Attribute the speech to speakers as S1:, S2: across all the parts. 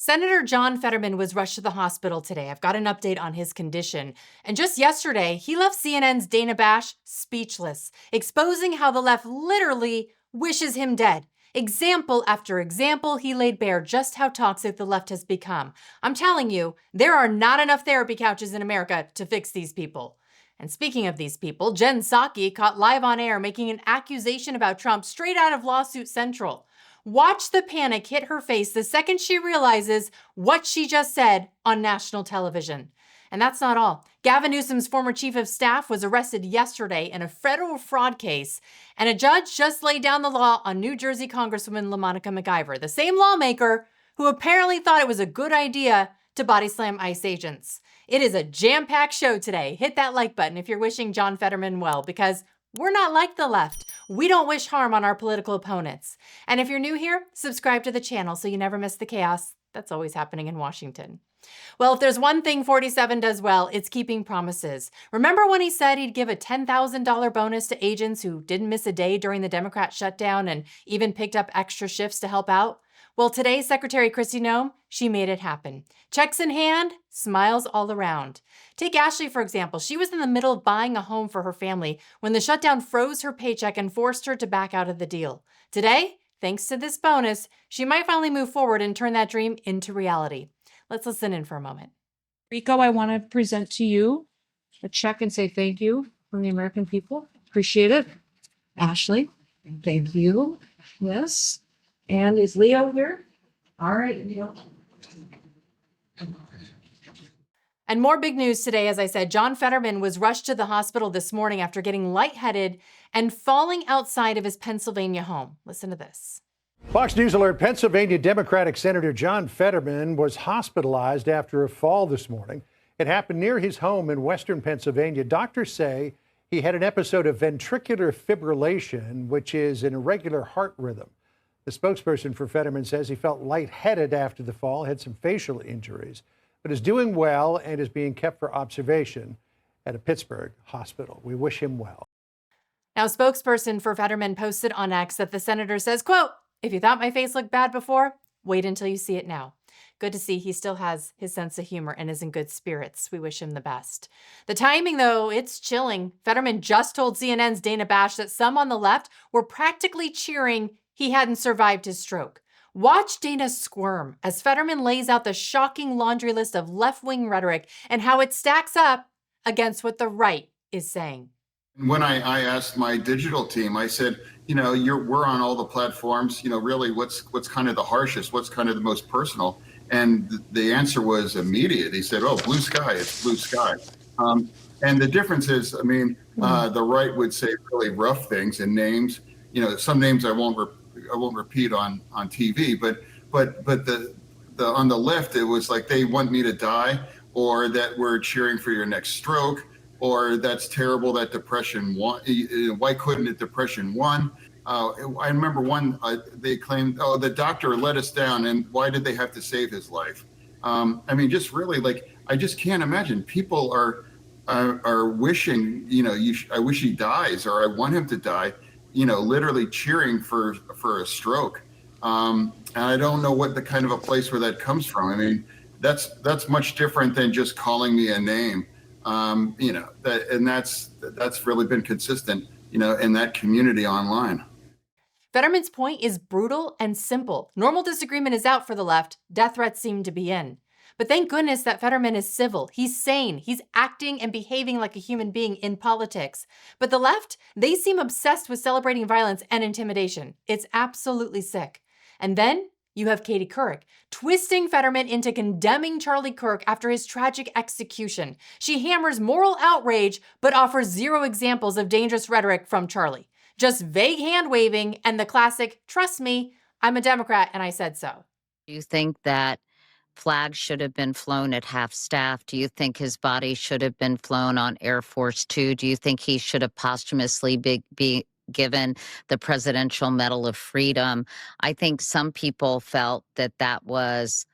S1: Senator John Fetterman was rushed to the hospital today. I've got an update on his condition. And just yesterday, he left CNN's Dana Bash speechless, exposing how the left literally wishes him dead. Example after example, he laid bare just how toxic the left has become. I'm telling you, there are not enough therapy couches in America to fix these people. And speaking of these people, Jen Psaki caught live on air making an accusation about Trump straight out of Lawsuit Central. Watch the panic hit her face the second she realizes what she just said on national television. And that's not all. Gavin Newsom's former chief of staff was arrested yesterday in a federal fraud case, and a judge just laid down the law on New Jersey Congresswoman LaMonica McIver, the same lawmaker who apparently thought it was a good idea to body slam ICE agents. It is a jam-packed show today. Hit that like button if you're wishing John Fetterman well, because we're not like the left. We don't wish harm on our political opponents. And if you're new here, subscribe to the channel so you never miss the chaos that's always happening in Washington. Well, if there's one thing 47 does well, it's keeping promises. Remember when he said he'd give a $10,000 bonus to agents who didn't miss a day during the Democrat shutdown and even picked up extra shifts to help out? Well, today, Secretary Kristy Noem, she made it happen. Checks in hand, smiles all around. Take Ashley, for example. She was in the middle of buying a home for her family when the shutdown froze her paycheck and forced her to back out of the deal. Today, thanks to this bonus, she might finally move forward and turn that dream into reality. Let's listen in for a moment.
S2: Rico, I want to present to you a check and say thank you from the American people. Appreciate it. Ashley, thank you. Yes. And is Leo here? All right, Leo.
S1: And more big news today, as I said, John Fetterman was rushed to the hospital this morning after getting lightheaded and falling outside of his Pennsylvania home. Listen to this.
S3: Fox News alert, Pennsylvania Democratic Senator John Fetterman was hospitalized after a fall this morning. It happened near his home in western Pennsylvania. Doctors say he had an episode of ventricular fibrillation, which is an irregular heart rhythm. The spokesperson for Fetterman says he felt lightheaded after the fall, had some facial injuries, but is doing well and is being kept for observation at a Pittsburgh hospital. We wish him well.
S1: Now, a spokesperson for Fetterman posted on X that the senator says, quote, "If you thought my face looked bad before, wait until you see it now." Good to see he still has his sense of humor and is in good spirits. We wish him the best. The timing, though, it's chilling. Fetterman just told CNN's Dana Bash that some on the left were practically cheering he hadn't survived his stroke. Watch Dana squirm as Fetterman lays out the shocking laundry list of left-wing rhetoric and how it stacks up against what the right is saying.
S4: When I asked my digital team, I said, we're on all the platforms, really what's kind of the harshest, what's kind of the most personal? And the answer was immediate. He said, oh, blue sky, it's blue sky. And the difference is, the right would say really rough things and names, some names I won't repeat on TV, but the on the left, it was like they want me to die, or that we're cheering for your next stroke, or that's terrible that depression won. Why couldn't it depression won? I remember one, they claimed, oh, the doctor let us down, and why did they have to save his life? Just really, I just can't imagine. People are wishing, I wish he dies, or I want him to die, literally cheering for a stroke. And I don't know what the kind of a place where that comes from. That's much different than just calling me a name. That's really been consistent, in that community online.
S1: Fetterman's point is brutal and simple. Normal disagreement is out for the left. Death threats seem to be in. But thank goodness that Fetterman is civil. He's sane. He's acting and behaving like a human being in politics. But the left, they seem obsessed with celebrating violence and intimidation. It's absolutely sick. And then you have Katie Couric, twisting Fetterman into condemning Charlie Kirk after his tragic execution. She hammers moral outrage, but offers zero examples of dangerous rhetoric from Charlie. Just vague hand-waving and the classic, trust me, I'm a Democrat and I said so.
S5: Do you think that flags should have been flown at half staff? Do you think his body should have been flown on Air Force Two? Do you think he should have posthumously be given the Presidential Medal of Freedom? I think some people felt that was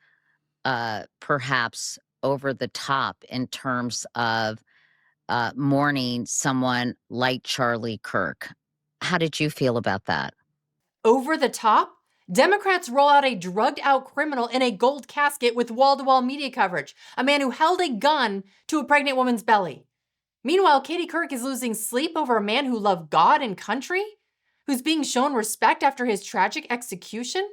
S5: perhaps over the top in terms of mourning someone like Charlie Kirk. How did you feel about that?
S1: Over the top? Democrats roll out a drugged-out criminal in a gold casket with wall-to-wall media coverage, a man who held a gun to a pregnant woman's belly. Meanwhile, Katie Couric is losing sleep over a man who loved God and country, who's being shown respect after his tragic execution.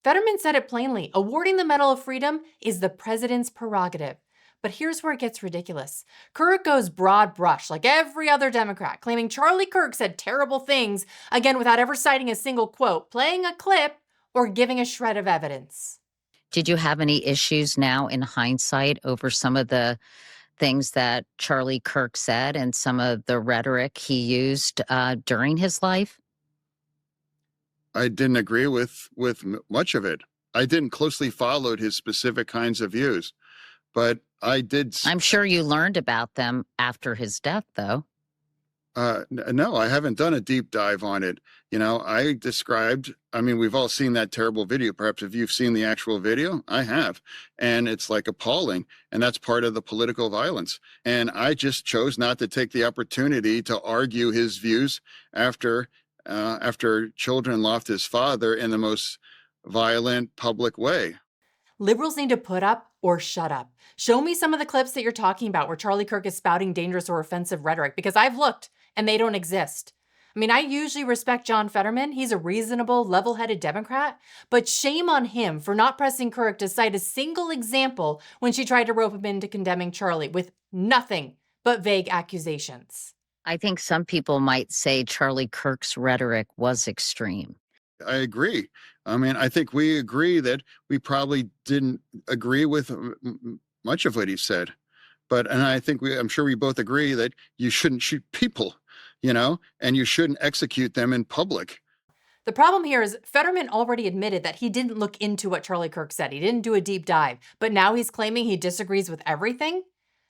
S1: Fetterman said it plainly, awarding the Medal of Freedom is the president's prerogative. But here's where it gets ridiculous. Couric goes broad brush, like every other Democrat, claiming Charlie Kirk said terrible things, again without ever citing a single quote, playing a clip, or giving a shred of evidence.
S5: Did you have any issues now in hindsight over some of the things that Charlie Kirk said and some of the rhetoric he used during his life?
S4: I didn't agree with much of it. I didn't closely follow his specific kinds of views, but I did.
S5: I'm sure you learned about them after his death, though.
S4: No, I haven't done a deep dive on it. I described, we've all seen that terrible video. Perhaps if you've seen the actual video, I have. And it's like appalling. And that's part of the political violence. And I just chose not to take the opportunity to argue his views after children lost his father in the most violent public way.
S1: Liberals need to put up or shut up. Show me some of the clips that you're talking about where Charlie Kirk is spouting dangerous or offensive rhetoric, because I've looked and they don't exist. I usually respect John Fetterman. He's a reasonable, level-headed Democrat, but shame on him for not pressing Couric to cite a single example when she tried to rope him into condemning Charlie with nothing but vague accusations.
S5: I think some people might say Charlie Kirk's rhetoric was extreme.
S4: I agree. I think we agree that we probably didn't agree with much of what he said. And I'm sure we both agree that you shouldn't shoot people, and you shouldn't execute them in public.
S1: The problem here is Fetterman already admitted that he didn't look into what Charlie Kirk said. He didn't do a deep dive, but now he's claiming he disagrees with everything?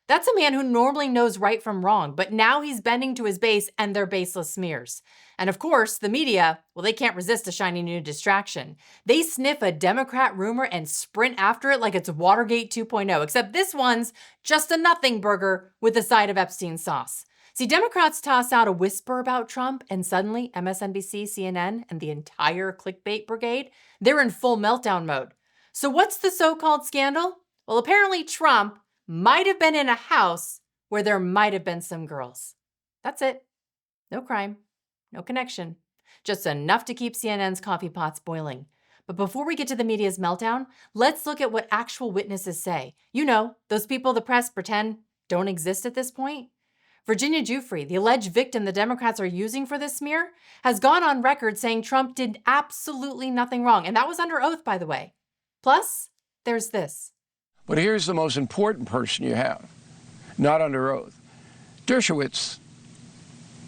S1: That's a man who normally knows right from wrong, but now he's bending to his base and their baseless smears. And of course, the media, well, they can't resist a shiny new distraction. They sniff a Democrat rumor and sprint after it like it's Watergate 2.0, except this one's just a nothing burger with a side of Epstein sauce. See, Democrats toss out a whisper about Trump, and suddenly MSNBC, CNN, and the entire clickbait brigade, they're in full meltdown mode. So what's the so-called scandal? Well, apparently Trump might have been in a house where there might have been some girls. That's it. No crime, no connection, just enough to keep CNN's coffee pots boiling. But before we get to the media's meltdown, let's look at what actual witnesses say. Those people the press pretend don't exist at this point. Virginia Giuffre, the alleged victim the Democrats are using for this smear, has gone on record saying Trump did absolutely nothing wrong. And that was under oath, by the way. Plus, there's this.
S6: But here's the most important person you have, not under oath. Dershowitz.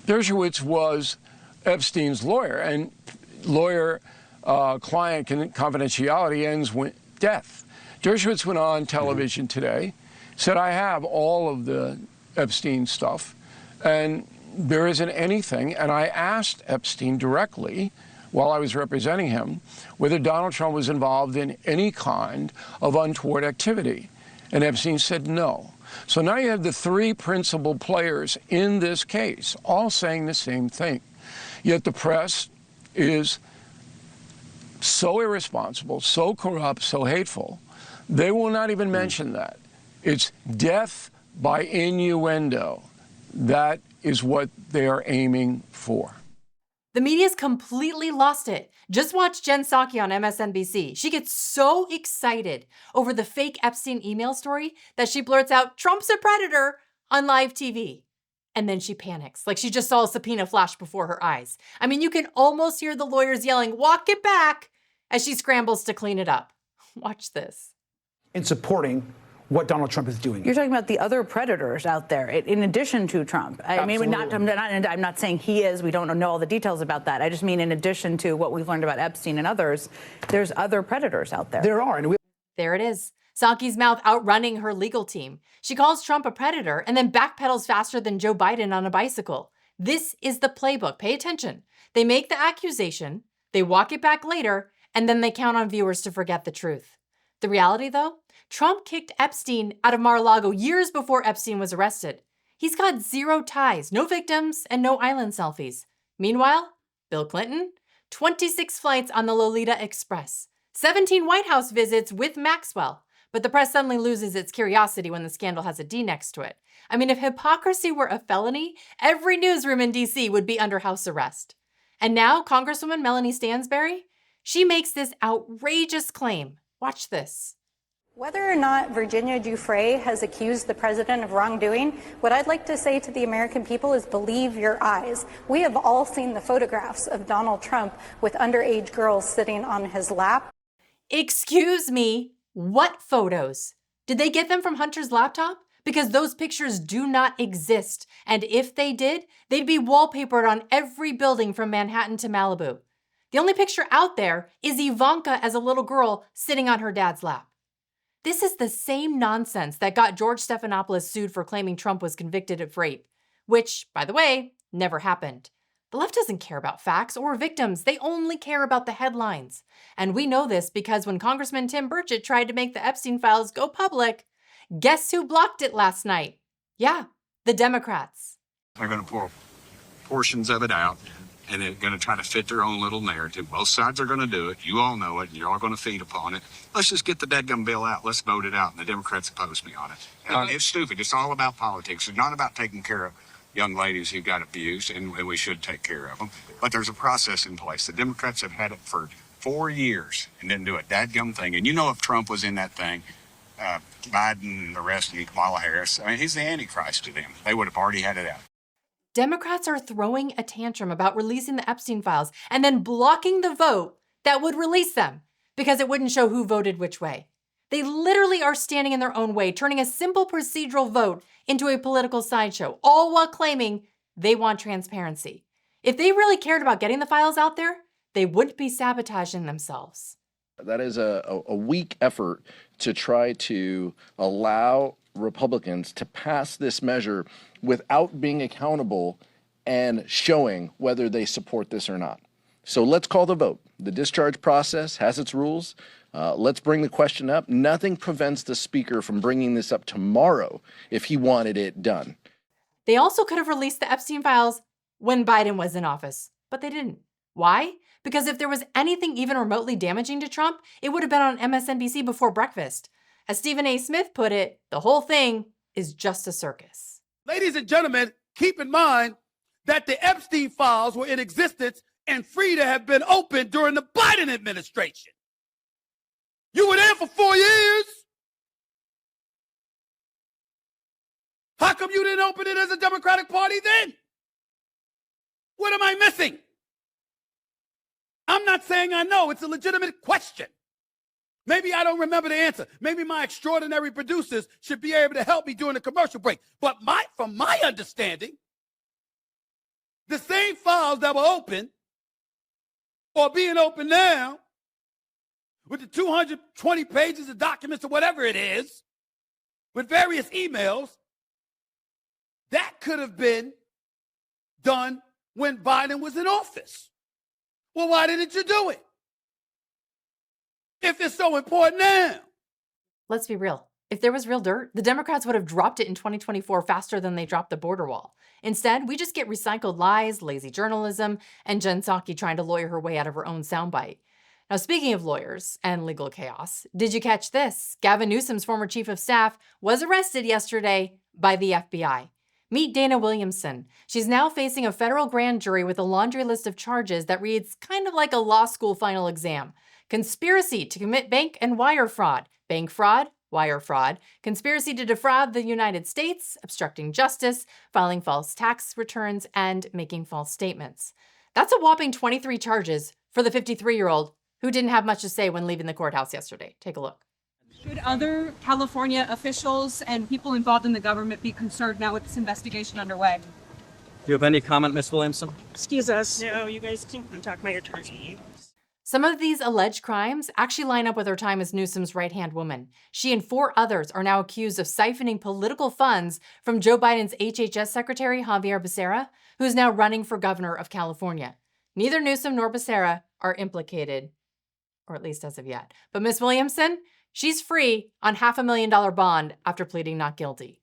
S6: Dershowitz was Epstein's lawyer, and lawyer-client confidentiality ends with death. Dershowitz went on television today, said, I have all of the Epstein stuff, and there isn't anything. And I asked Epstein directly, while I was representing him, whether Donald Trump was involved in any kind of untoward activity. And Epstein said no. So now you have the three principal players in this case all saying the same thing. Yet the press is so irresponsible, so corrupt, so hateful, they will not even mention that. It's death by innuendo. That is what they are aiming for.
S1: The media's completely lost it. Just watch Jen Psaki on MSNBC. She gets so excited over the fake Epstein email story that she blurts out, Trump's a predator, on live TV. And then she panics, like she just saw a subpoena flash before her eyes. You can almost hear the lawyers yelling, walk it back, as she scrambles to clean it up. Watch this.
S7: In supporting what Donald Trump is doing.
S8: You're talking about the other predators out there, in addition to Trump. I'm not saying he is. We don't know all the details about that. I just mean in addition to what we've learned about Epstein and others, there's other predators out there.
S7: There are.
S1: There it is. Psaki's mouth outrunning her legal team. She calls Trump a predator and then backpedals faster than Joe Biden on a bicycle. This is the playbook. Pay attention. They make the accusation, they walk it back later, and then they count on viewers to forget the truth. The reality, though? Trump kicked Epstein out of Mar-a-Lago years before Epstein was arrested. He's got zero ties, no victims, and no island selfies. Meanwhile, Bill Clinton, 26 flights on the Lolita Express, 17 White House visits with Maxwell. But the press suddenly loses its curiosity when the scandal has a D next to it. I mean, if hypocrisy were a felony, every newsroom in D.C. would be under house arrest. And now, Congresswoman Melanie Stansbury, she makes this outrageous claim. Watch this.
S9: Whether or not Virginia Giuffre has accused the president of wrongdoing, what I'd like to say to the American people is believe your eyes. We have all seen the photographs of Donald Trump with underage girls sitting on his lap.
S1: Excuse me, what photos? Did they get them from Hunter's laptop? Because those pictures do not exist. And if they did, they'd be wallpapered on every building from Manhattan to Malibu. The only picture out there is Ivanka as a little girl sitting on her dad's lap. This is the same nonsense that got George Stephanopoulos sued for claiming Trump was convicted of rape, which, by the way, never happened. The left doesn't care about facts or victims. They only care about the headlines. And we know this because when Congressman Tim Burchett tried to make the Epstein files go public, guess who blocked it last night? Yeah, the Democrats.
S10: They're going to pull portions of it out, and they're going to try to fit their own little narrative. Both sides are going to do it. You all know it. You're all going to feed upon it. Let's just get the dadgum bill out. Let's vote it out, and the Democrats oppose me on it. And it's stupid. It's all about politics. It's not about taking care of young ladies who got abused, and we should take care of them. But there's a process in place. The Democrats have had it for 4 years and didn't do a dadgum thing. And you know if Trump was in that thing, Biden and the rest of Kamala Harris, I mean, he's the Antichrist to them. They would have already had it out.
S1: Democrats are throwing a tantrum about releasing the Epstein files and then blocking the vote that would release them because it wouldn't show who voted which way. They literally are standing in their own way, turning a simple procedural vote into a political sideshow, all while claiming they want transparency. If they really cared about getting the files out there, they wouldn't be sabotaging themselves.
S11: That is a weak effort to try to allow Republicans to pass this measure without being accountable and showing whether they support this or not. So let's call the vote. The discharge process has its rules. Let's bring the question up. Nothing prevents the speaker from bringing this up tomorrow if he wanted it done.
S1: They also could have released the Epstein files when Biden was in office, but they didn't. Why? Because if there was anything even remotely damaging to Trump, it would have been on MSNBC before breakfast. As Stephen A. Smith put it, the whole thing is just a circus.
S12: Ladies and gentlemen, keep in mind that the Epstein files were in existence and free to have been opened during the Biden administration. You were there for 4 years. How come you didn't open it as a Democratic Party then? What am I missing? I'm not saying I know. It's a legitimate question. Maybe I don't remember the answer. Maybe my extraordinary producers should be able to help me during the commercial break. But from my understanding, the same files that were open or being open now with the 220 pages of documents or whatever it is, with various emails, that could have been done when Biden was in office. Well, why didn't you do it? If it's so important now.
S1: Let's be real. If there was real dirt, the Democrats would have dropped it in 2024 faster than they dropped the border wall. Instead, we just get recycled lies, lazy journalism, and Jen Psaki trying to lawyer her way out of her own soundbite. Now, speaking of lawyers and legal chaos, did you catch this? Gavin Newsom's former chief of staff was arrested yesterday by the FBI. Meet Dana Williamson. She's now facing a federal grand jury with a laundry list of charges that reads kind of like a law school final exam. Conspiracy to commit bank and wire fraud, bank fraud, wire fraud, conspiracy to defraud the United States, obstructing justice, filing false tax returns, and making false statements. That's a whopping 23 charges for the 53-year-old who didn't have much to say when leaving the courthouse yesterday. Take a look.
S13: Should other California officials and people involved in the government be concerned now with this investigation underway?
S14: Do you have any comment, Ms. Williamson?
S15: Excuse us. No, you guys can talk about your attorney.
S1: Some of these alleged crimes actually line up with her time as Newsom's right-hand woman. She and 4 others are now accused of siphoning political funds from Joe Biden's HHS Secretary, Javier Becerra, who's now running for governor of California. Neither Newsom nor Becerra are implicated, or at least as of yet. But Ms. Williamson, she's free on $500,000 bond after pleading not guilty.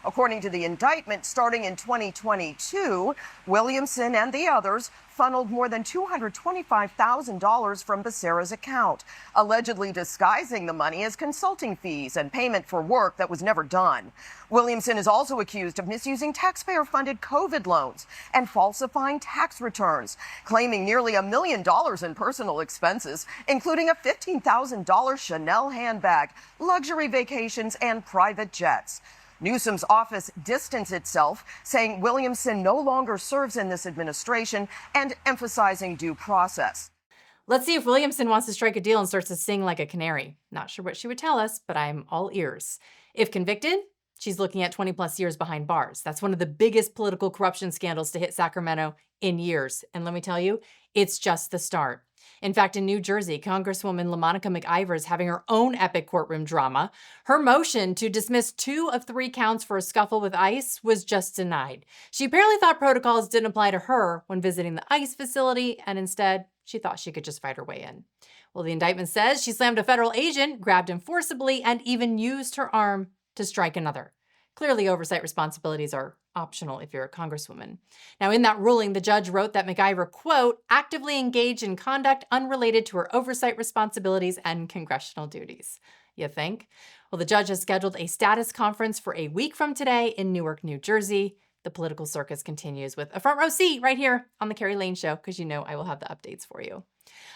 S16: According to the indictment, starting in 2022, Williamson and the others funneled more than $225,000 from Becerra's account, allegedly disguising the money as consulting fees and payment for work that was never done. Williamson is also accused of misusing taxpayer-funded COVID loans and falsifying tax returns, claiming nearly $1 million in personal expenses, including a $15,000 Chanel handbag, luxury vacations, and private jets. Newsom's office distanced itself, saying Williamson no longer serves in this administration and emphasizing due process.
S1: Let's see if Williamson wants to strike a deal and starts to sing like a canary. Not sure what she would tell us, but I'm all ears. If convicted, she's looking at 20 plus years behind bars. That's one of the biggest political corruption scandals to hit Sacramento in years. And let me tell you, it's just the start. In fact, in New Jersey, Congresswoman LaMonica McIver is having her own epic courtroom drama. Her motion to dismiss 2 of 3 counts for a scuffle with ICE was just denied. She apparently thought protocols didn't apply to her when visiting the ICE facility, and instead, she thought she could just fight her way in. Well, the indictment says she slammed a federal agent, grabbed him forcibly, and even used her arm to strike another. Clearly, oversight responsibilities are optional if you're a congresswoman. Now, in that ruling, the judge wrote that McIver, quote, actively engaged in conduct unrelated to her oversight responsibilities and congressional duties. You think? Well, the judge has scheduled a status conference for a week from today in Newark, New Jersey. The political circus continues with a front row seat right here on the Kerri Lane Show, because you know I will have the updates for you.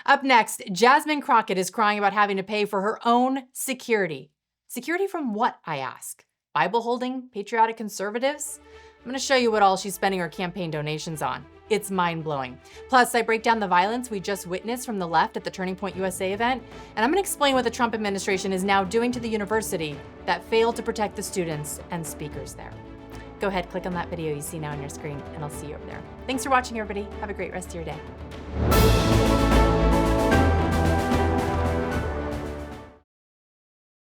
S1: Up next, Jasmine Crocket is crying about having to pay for her own security. Security from what, I ask? Bible-holding, patriotic conservatives? I'm going to show you what all she's spending her campaign donations on. It's mind-blowing. Plus, I break down the violence we just witnessed from the left at the Turning Point USA event, and I'm going to explain what the Trump administration is now doing to the university that failed to protect the students and speakers there. Go ahead, click on that video you see now on your screen, and I'll see you over there. Thanks for watching, everybody. Have a great rest of your day.